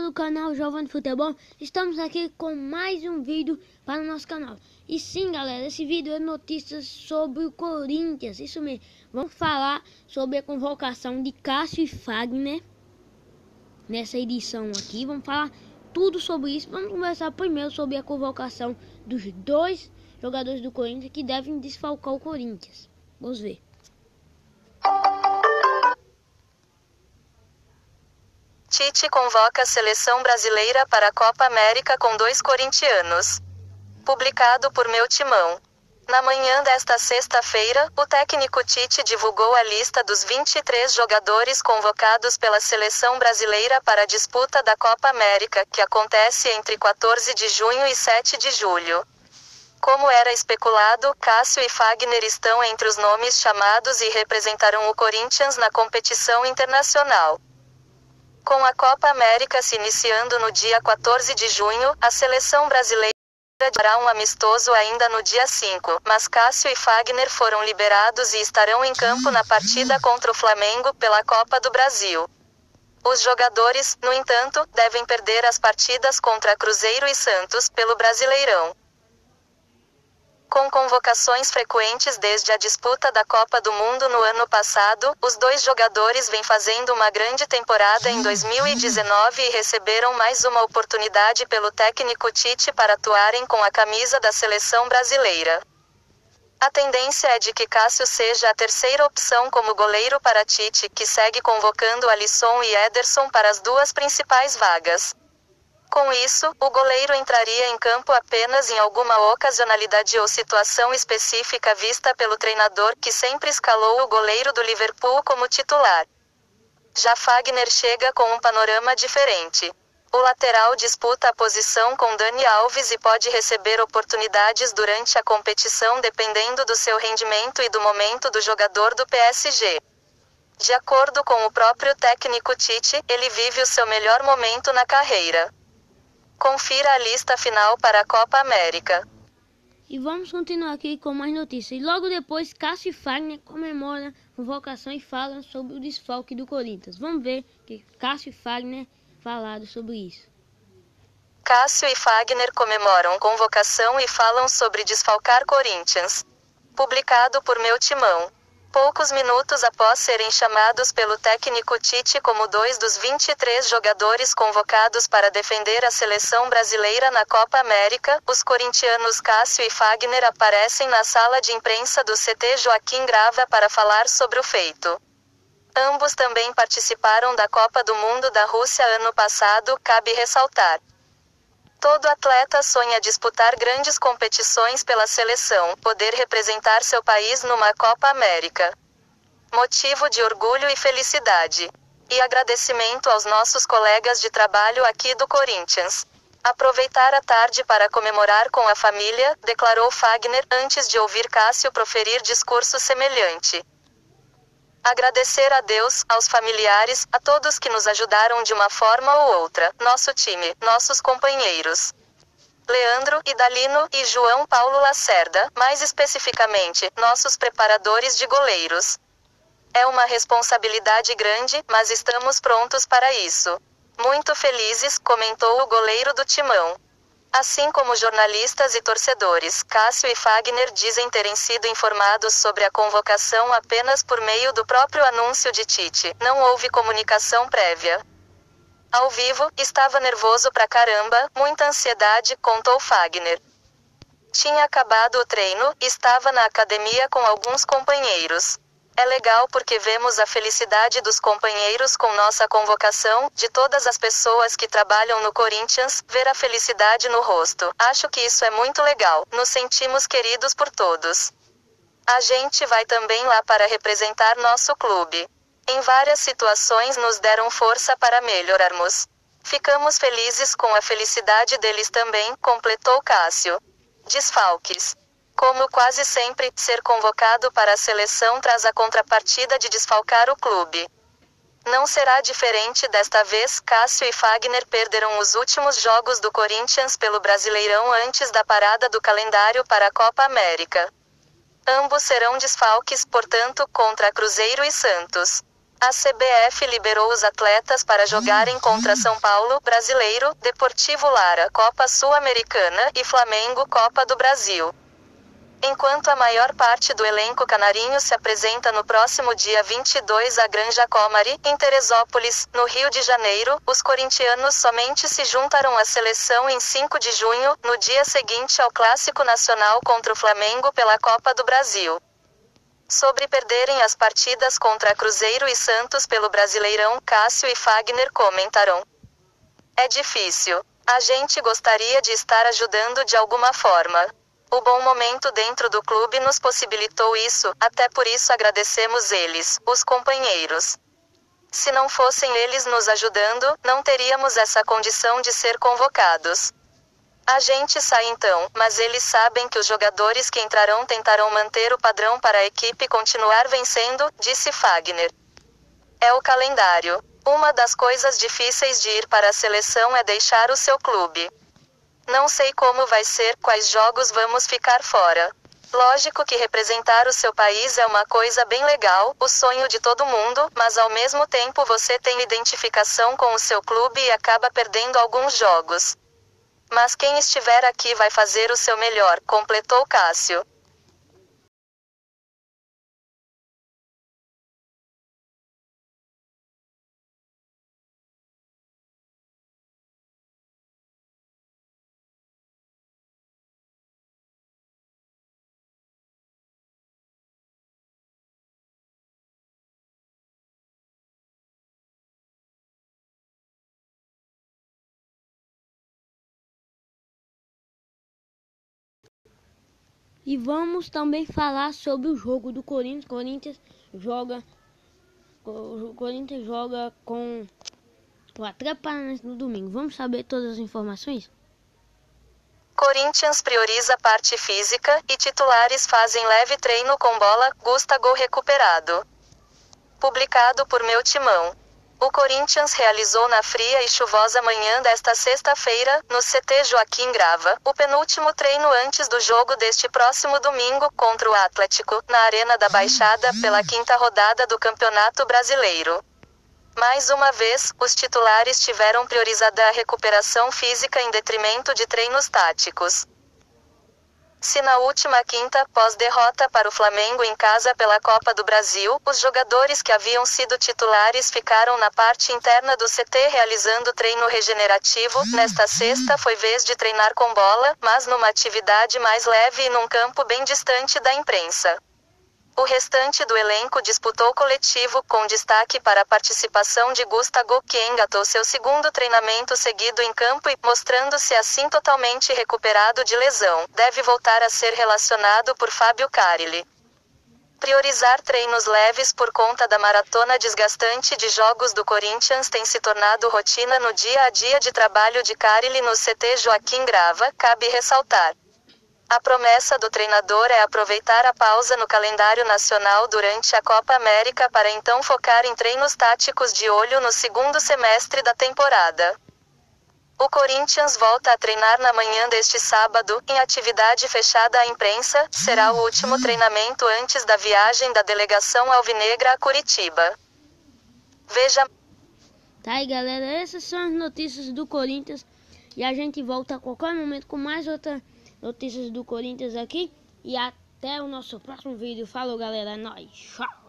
do canal Jovem Futebol, estamos aqui com mais um vídeo para o nosso canal. E sim, galera, esse vídeo é notícias sobre o Corinthians, isso mesmo. Vamos falar sobre a convocação de Cássio e Fagner nessa edição aqui. Vamos falar tudo sobre isso. Vamos conversar primeiro sobre a convocação dos dois jogadores do Corinthians que devem desfalcar o Corinthians. Vamos ver. Tite convoca a seleção brasileira para a Copa América com 2 corintianos. Publicado por Meu Timão. Na manhã desta sexta-feira, o técnico Tite divulgou a lista dos 23 jogadores convocados pela seleção brasileira para a disputa da Copa América, que acontece entre 14 de junho e 7 de julho. Como era especulado, Cássio e Fagner estão entre os nomes chamados e representarão o Corinthians na competição internacional. Com a Copa América se iniciando no dia 14 de junho, a seleção brasileira fará um amistoso ainda no dia 5, mas Cássio e Fagner foram liberados e estarão em campo na partida contra o Flamengo pela Copa do Brasil. Os jogadores, no entanto, devem perder as partidas contra Cruzeiro e Santos pelo Brasileirão. Com convocações frequentes desde a disputa da Copa do Mundo no ano passado, os dois jogadores vêm fazendo uma grande temporada em 2019 e receberam mais uma oportunidade pelo técnico Tite para atuarem com a camisa da seleção brasileira. A tendência é de que Cássio seja a terceira opção como goleiro para Tite, que segue convocando Alisson e Ederson para as duas principais vagas. Com isso, o goleiro entraria em campo apenas em alguma ocasionalidade ou situação específica vista pelo treinador, que sempre escalou o goleiro do Liverpool como titular. Já Fagner chega com um panorama diferente. O lateral disputa a posição com Dani Alves e pode receber oportunidades durante a competição dependendo do seu rendimento e do momento do jogador do PSG. De acordo com o próprio técnico Tite, ele vive o seu melhor momento na carreira. Confira a lista final para a Copa América. E vamos continuar aqui com mais notícias. E logo depois, Cássio e Fagner comemoram a convocação e falam sobre o desfalque do Corinthians. Vamos ver o que Cássio e Fagner falaram sobre isso. Cássio e Fagner comemoram convocação e falam sobre desfalcar Corinthians. Publicado por Meu Timão. Poucos minutos após serem chamados pelo técnico Tite como 2 dos 23 jogadores convocados para defender a seleção brasileira na Copa América, os corintianos Cássio e Fagner aparecem na sala de imprensa do CT Joaquim Grava para falar sobre o feito. Ambos também participaram da Copa do Mundo da Rússia ano passado, cabe ressaltar. Todo atleta sonha disputar grandes competições pela seleção, poder representar seu país numa Copa América. Motivo de orgulho e felicidade. E agradecimento aos nossos colegas de trabalho aqui do Corinthians. Aproveitar a tarde para comemorar com a família, declarou Fagner, antes de ouvir Cássio proferir discurso semelhante. Agradecer a Deus, aos familiares, a todos que nos ajudaram de uma forma ou outra, nosso time, nossos companheiros. Leandro, Idalino e João Paulo Lacerda, mais especificamente, nossos preparadores de goleiros. É uma responsabilidade grande, mas estamos prontos para isso. Muito felizes, comentou o goleiro do Timão. Assim como jornalistas e torcedores, Cássio e Fagner dizem terem sido informados sobre a convocação apenas por meio do próprio anúncio de Tite, não houve comunicação prévia. Ao vivo, estava nervoso pra caramba, muita ansiedade, contou Fagner. Tinha acabado o treino, estava na academia com alguns companheiros. É legal porque vemos a felicidade dos companheiros com nossa convocação, de todas as pessoas que trabalham no Corinthians, ver a felicidade no rosto. Acho que isso é muito legal, nos sentimos queridos por todos. A gente vai também lá para representar nosso clube. Em várias situações nos deram força para melhorarmos. Ficamos felizes com a felicidade deles também, completou Cássio. Desfalques. Como quase sempre, ser convocado para a seleção traz a contrapartida de desfalcar o clube. Não será diferente desta vez, Cássio e Fagner perderam os últimos jogos do Corinthians pelo Brasileirão antes da parada do calendário para a Copa América. Ambos serão desfalques, portanto, contra Cruzeiro e Santos. A CBF liberou os atletas para jogarem contra São Paulo, Brasileiro, Deportivo Lara, Copa Sul-Americana e Flamengo, Copa do Brasil. Enquanto a maior parte do elenco canarinho se apresenta no próximo dia 22 à Granja Comari, em Teresópolis, no Rio de Janeiro, os corintianos somente se juntaram à seleção em 5 de junho, no dia seguinte ao Clássico Nacional contra o Flamengo pela Copa do Brasil. Sobre perderem as partidas contra Cruzeiro e Santos pelo Brasileirão, Cássio e Fagner comentaram: "É difícil. A gente gostaria de estar ajudando de alguma forma. O bom momento dentro do clube nos possibilitou isso, até por isso agradecemos eles, os companheiros. Se não fossem eles nos ajudando, não teríamos essa condição de ser convocados. A gente sai então, mas eles sabem que os jogadores que entrarão tentarão manter o padrão para a equipe continuar vencendo", disse Fagner. "É o calendário. Uma das coisas difíceis de ir para a seleção é deixar o seu clube. Não sei como vai ser, quais jogos vamos ficar fora. Lógico que representar o seu país é uma coisa bem legal, o sonho de todo mundo, mas ao mesmo tempo você tem identificação com o seu clube e acaba perdendo alguns jogos. Mas quem estiver aqui vai fazer o seu melhor", completou Cássio. E vamos também falar sobre o jogo do Corinthians. O Corinthians joga com o Atlético Paranaense no domingo. Vamos saber todas as informações? Corinthians prioriza parte física, e titulares fazem leve treino com bola, Gustavo recuperado. Publicado por Meu Timão. O Corinthians realizou na fria e chuvosa manhã desta sexta-feira, no CT Joaquim Grava, o penúltimo treino antes do jogo deste próximo domingo, contra o Atlético, na Arena da Baixada, pela 5ª rodada do Campeonato Brasileiro. Mais uma vez, os titulares tiveram priorizada a recuperação física em detrimento de treinos táticos. Se na última quinta, pós-derrota para o Flamengo em casa pela Copa do Brasil, os jogadores que haviam sido titulares ficaram na parte interna do CT realizando treino regenerativo, nesta sexta foi vez de treinar com bola, mas numa atividade mais leve e num campo bem distante da imprensa. O restante do elenco disputou coletivo, com destaque para a participação de Gustavo, que engatou seu segundo treinamento seguido em campo e, mostrando-se assim totalmente recuperado de lesão, deve voltar a ser relacionado por Fábio Carille. Priorizar treinos leves por conta da maratona desgastante de jogos do Corinthians tem se tornado rotina no dia a dia de trabalho de Carille no CT Joaquim Grava, cabe ressaltar. A promessa do treinador é aproveitar a pausa no calendário nacional durante a Copa América para então focar em treinos táticos de olho no segundo semestre da temporada. O Corinthians volta a treinar na manhã deste sábado, em atividade fechada à imprensa, será o último treinamento antes da viagem da delegação alvinegra a Curitiba. Veja. Tá aí, galera, essas são as notícias do Corinthians e a gente volta a qualquer momento com mais outras notícias do Corinthians aqui. E até o nosso próximo vídeo. Falou, galera. É nóis. Tchau.